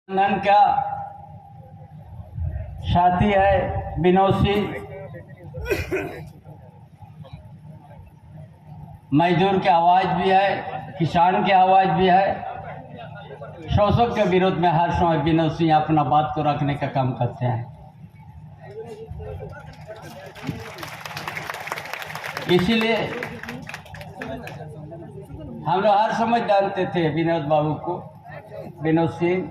गठबंधन का साथी है विनोद सिंह। मजदूर की आवाज भी है, किसान की आवाज भी है। शोषक के विरोध में हर समय विनोद सिंह अपना बात को रखने का काम करते हैं। इसीलिए हम लोग हर समय जानते थे विनोद बाबू को, विनोद सिंह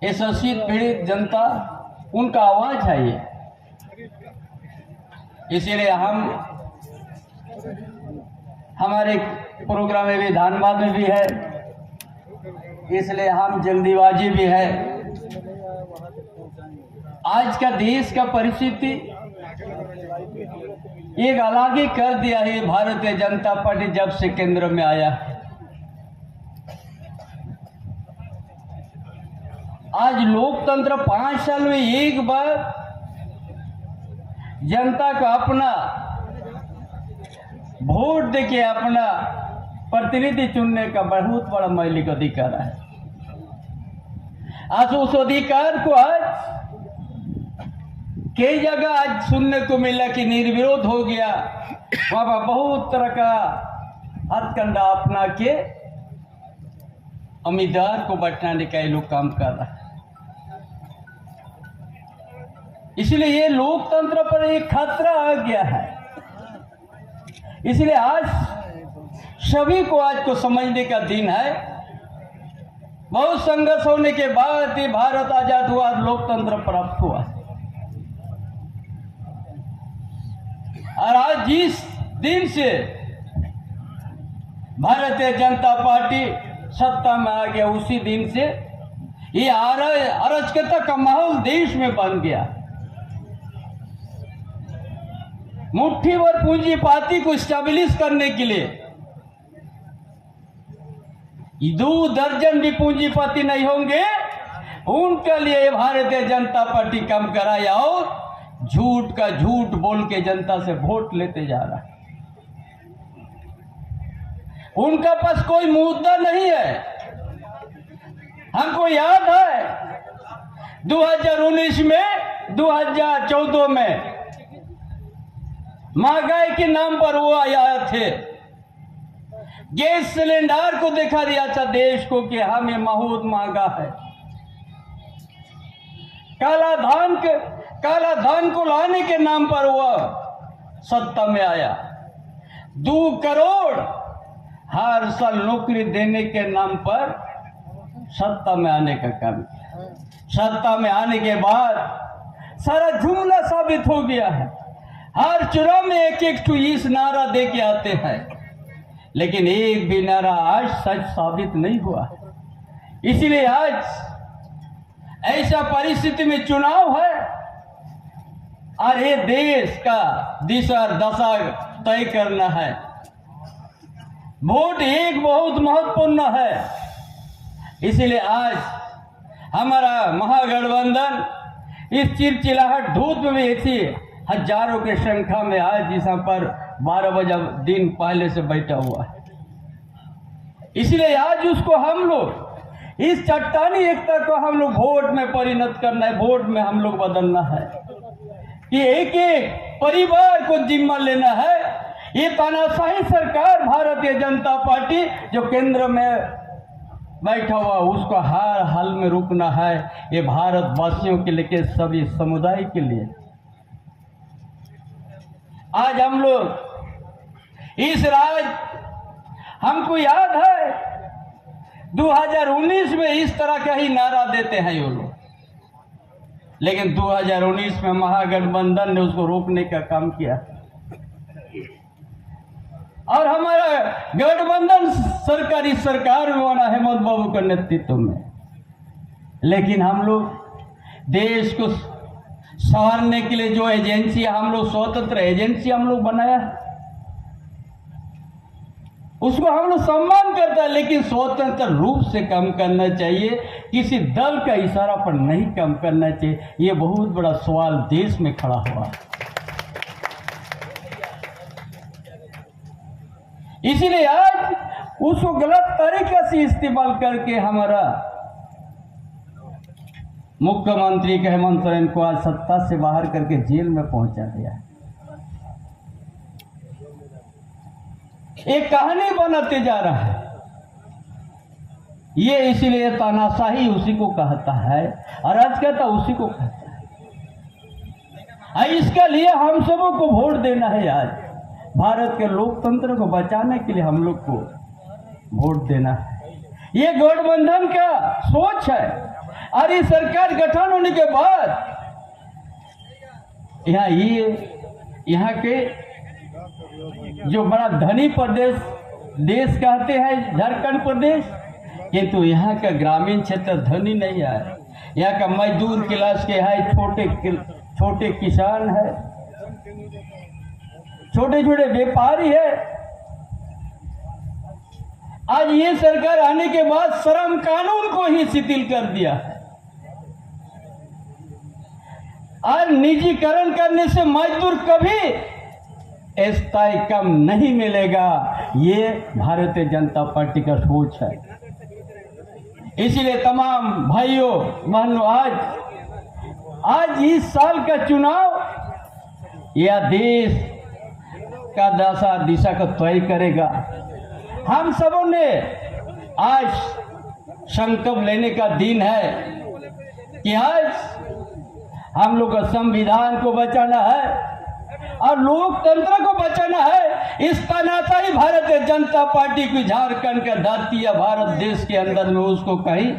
ये शोषित पीड़ित जनता उनका आवाज है ये। इसीलिए हम हमारे प्रोग्राम में भी धनबाद में भी है, इसलिए हम जल्दीबाजी भी है। आज का देश का परिस्थिति एक अलग ही कर दिया है भारतीय जनता पार्टी जब से केंद्र में आया। आज लोकतंत्र 5 साल में एक बार जनता को अपना वोट देके अपना प्रतिनिधि चुनने का बहुत बड़ा मौलिक अधिकार है। आज उस अधिकार को आज कई जगह आज सुनने को मिला कि निर्विरोध हो गया। वहां पर बहुत तरह का हथकंडा अपना के उम्मीदवार को बैठाने का ये लोग काम कर रहा है। इसलिए ये लोकतंत्र पर एक खतरा आ गया है। इसलिए आज सभी को आज को समझने का दिन है। बहुत संघर्ष होने के बाद ये भारत आजाद हुआ, लोकतंत्र प्राप्त हुआ। और आज जिस दिन से भारतीय जनता पार्टी सत्ता में आ गया, उसी दिन से ये अराजकता का माहौल देश में बन गया। मुट्ठी भर पूंजीपति को स्टेबलिश करने के लिए 2 दर्जन भी पूंजीपति नहीं होंगे, उनके लिए भारतीय जनता पार्टी काम कराया और झूठ का झूठ बोल के जनता से वोट लेते जा रहा है। उनका पास कोई मुद्दा नहीं है। हमको याद है 2019 में 2014 में महंगाई के नाम पर वो आए थे। गैस सिलेंडर को दिखा दिया था देश को कि हमें बहुत महंगा है। काला धान को लाने के नाम पर वो सत्ता में आया। 2 करोड़ हर साल नौकरी देने के नाम पर सत्ता में आने का काम किया। सत्ता में आने के बाद सारा जुमला साबित हो गया है। हर चुनाव में एक इस नारा दे के आते हैं, लेकिन एक भी नारा आज सच साबित नहीं हुआ। इसलिए आज ऐसा परिस्थिति में चुनाव है और ये देश का दिशा दशा तय करना है। वोट एक बहुत महत्वपूर्ण है। इसलिए आज हमारा महागठबंधन इस चिलचिलाहट धूप में भी ऐसी हजारों के संख्या में आज यहाँ पर 12 बजे दिन पहले से बैठा हुआ है। इसलिए आज उसको हम लोग इस चट्टानी एकता को हम लोग वोट में परिणत करना है, वोट में हम लोग बदलना है कि एक एक परिवार को जिम्मा लेना है। ये तानाशाही सरकार भारतीय जनता पार्टी जो केंद्र में बैठा हुआ, उसको हर हाल में रुकना है। ये भारतवासियों के लिए, सभी समुदाय के लिए। आज हम लोग इस राज, हमको याद है 2019 में इस तरह का ही नारा देते हैं ये लोग, लेकिन 2019 में महागठबंधन ने उसको रोकने का काम किया और हमारा गठबंधन सरकारी सरकार में बना हेमंत बाबू के नेतृत्व में। लेकिन हम लोग देश को संवारने के लिए जो एजेंसी हम लोग, स्वतंत्र एजेंसी हम लोग बनाया, उसको हम लोग सम्मान करता है, लेकिन स्वतंत्र रूप से काम करना चाहिए। किसी दल का इशारा पर नहीं काम करना चाहिए। ये बहुत बड़ा सवाल देश में खड़ा हुआ। इसीलिए आज उसको गलत तरीके से इस्तेमाल करके हमारा मुख्यमंत्री के हेमंत सोरेन को आज सत्ता से बाहर करके जेल में पहुंचा दिया। एक कहानी बनाते जा रहा है ये, इसलिए तानाशाही उसी को कहता है, अराजकता उसी को कहता है। इसके लिए हम सबों को वोट देना है। आज भारत के लोकतंत्र को बचाने के लिए हम लोग को वोट देना है। ये गठबंधन का सोच है। और ये सरकार गठन होने के बाद यहाँ के जो बड़ा धनी प्रदेश देश कहते हैं झारखंड प्रदेश, किंतु यहाँ का ग्रामीण क्षेत्र धनी नहीं है। यहाँ का मजदूर क्लास के है, छोटे किसान है, छोटे छोटे व्यापारी है। आज ये सरकार आने के बाद श्रम कानून को ही शिथिल कर दिया है। आज निजीकरण करने से मजदूर कभी स्थायी कम नहीं मिलेगा। ये भारतीय जनता पार्टी का सोच है। इसलिए तमाम भाइयों बहनों, आज इस साल का चुनाव यह देश का दशा दिशा को तय करेगा। हम सबों ने आज संकल्प लेने का दिन है कि आज हम लोग को संविधान को बचाना है और लोकतंत्र को बचाना है। इस तानाशाही भारतीय जनता पार्टी की झारखंड का धरती या भारत देश के अंदर में उसको कहीं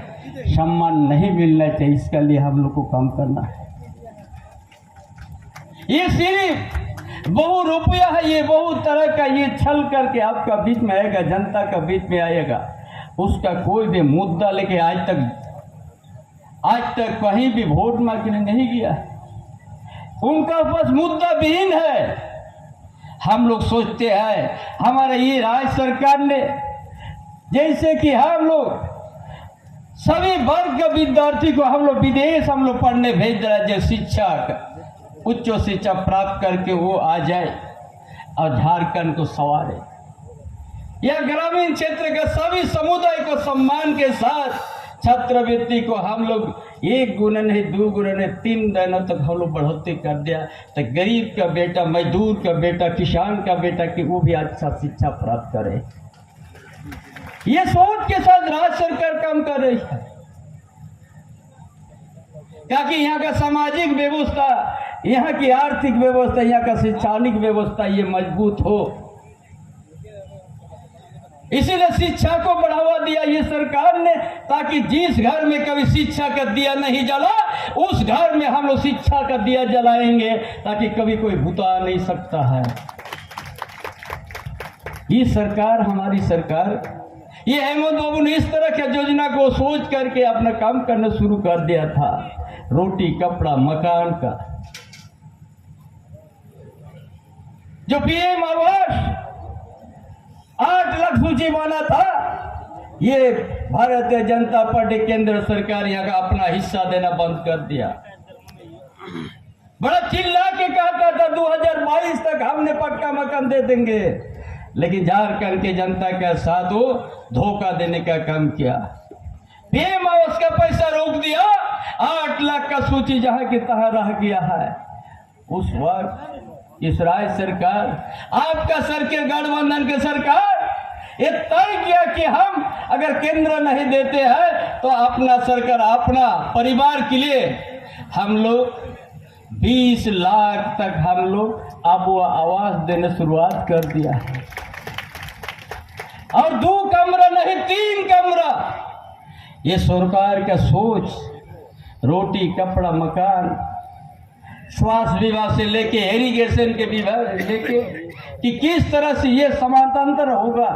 सम्मान नहीं मिलना चाहिए। इसके लिए हम लोग को काम करना है। ये सिर्फ बहु रुपया है, ये बहुत तरह का ये छल करके आपका बीच में आएगा, जनता का बीच में आएगा। उसका कोई भी मुद्दा लेके आज तक कहीं भी वोट मांगने नहीं गया। उनका बस मुद्दा विहीन है। हम लोग सोचते हैं हमारे ये राज्य सरकार ने, जैसे कि हम लोग सभी वर्ग के विद्यार्थी को हम लोग विदेश हम लोग पढ़ने भेज रहे, जो शिक्षा उच्च शिक्षा प्राप्त करके वो आ जाए और झारखंड को संवारे। यह ग्रामीण क्षेत्र के सभी समुदाय को सम्मान के साथ छात्रवृत्ति को हम लोग 1 गुना नहीं 2 गुना नहीं 3 गुना तक हम लोग बढ़ोतरी कर दिया। तो गरीब का बेटा, मजदूर का बेटा, किसान का बेटा कि वो भी अच्छा शिक्षा प्राप्त करे। ये सोच के साथ राज्य सरकार काम कर रही है ताकि यहाँ का सामाजिक व्यवस्था, यहाँ की आर्थिक व्यवस्था, यहाँ का शैक्षणिक व्यवस्था ये मजबूत हो। इसीलिए शिक्षा को बढ़ावा दिया ये सरकार ने, ताकि जिस घर में कभी शिक्षा का दिया नहीं जला उस घर में हम लोग शिक्षा का दिया जलाएंगे, ताकि कभी कोई भूता नहीं सकता है। ये सरकार, हमारी सरकार, ये हेमंत बाबू ने इस तरह की योजना को सोच करके अपना काम करना शुरू कर दिया था। रोटी कपड़ा मकान का जो पीएम आवास 8 लाख सूची बना था, ये भारतीय जनता पार्टी केंद्र सरकार यहाँ का अपना हिस्सा देना बंद कर दिया। बड़ा चिल्ला के कहता था 2022 तक हमने पक्का मकान दे देंगे, लेकिन झारखंड के जनता के साथ वो धोखा देने का काम किया। पीएम आवास का पैसा रोक दिया, 8 लाख का सूची जहां की तहां रह गया है। उस वक्त इस राज्य सरकार, आपका सरकार, गठबंधन की सरकार ये तय किया कि हम अगर केंद्र नहीं देते हैं तो अपना सरकार, अपना परिवार के लिए हम लोग 20 लाख तक हम लोग अब वो आवास देने शुरुआत कर दिया है। और 2 कमरा नहीं 3 कमरा। ये सरकार का सोच, रोटी कपड़ा मकान, स्वास्थ्य विभाग से लेके इरिगेशन के विभाग लेके कि किस तरह से ये समानांतर होगा,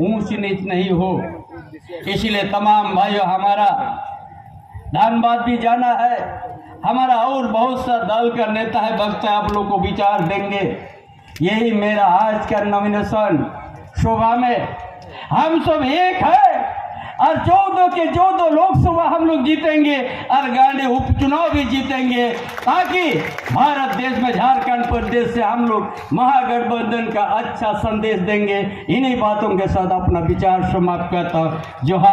ऊंच नीच नहीं हो। इसलिए तमाम भाइयों, हमारा धन्यवाद भी जाना है। हमारा और बहुत सा दल का नेता है, वक्त आप लोग को विचार देंगे। यही मेरा आज का नॉमिनेशन शोभा में हम सब एक है और 14 के 14 लोकसभा हम लोग जीतेंगे और गांधी उपचुनाव भी जीतेंगे, ताकि भारत देश में झारखंड प्रदेश से हम लोग महागठबंधन का अच्छा संदेश देंगे। इन्हीं बातों के साथ अपना विचार समाप्त करता हूँ। जोहार।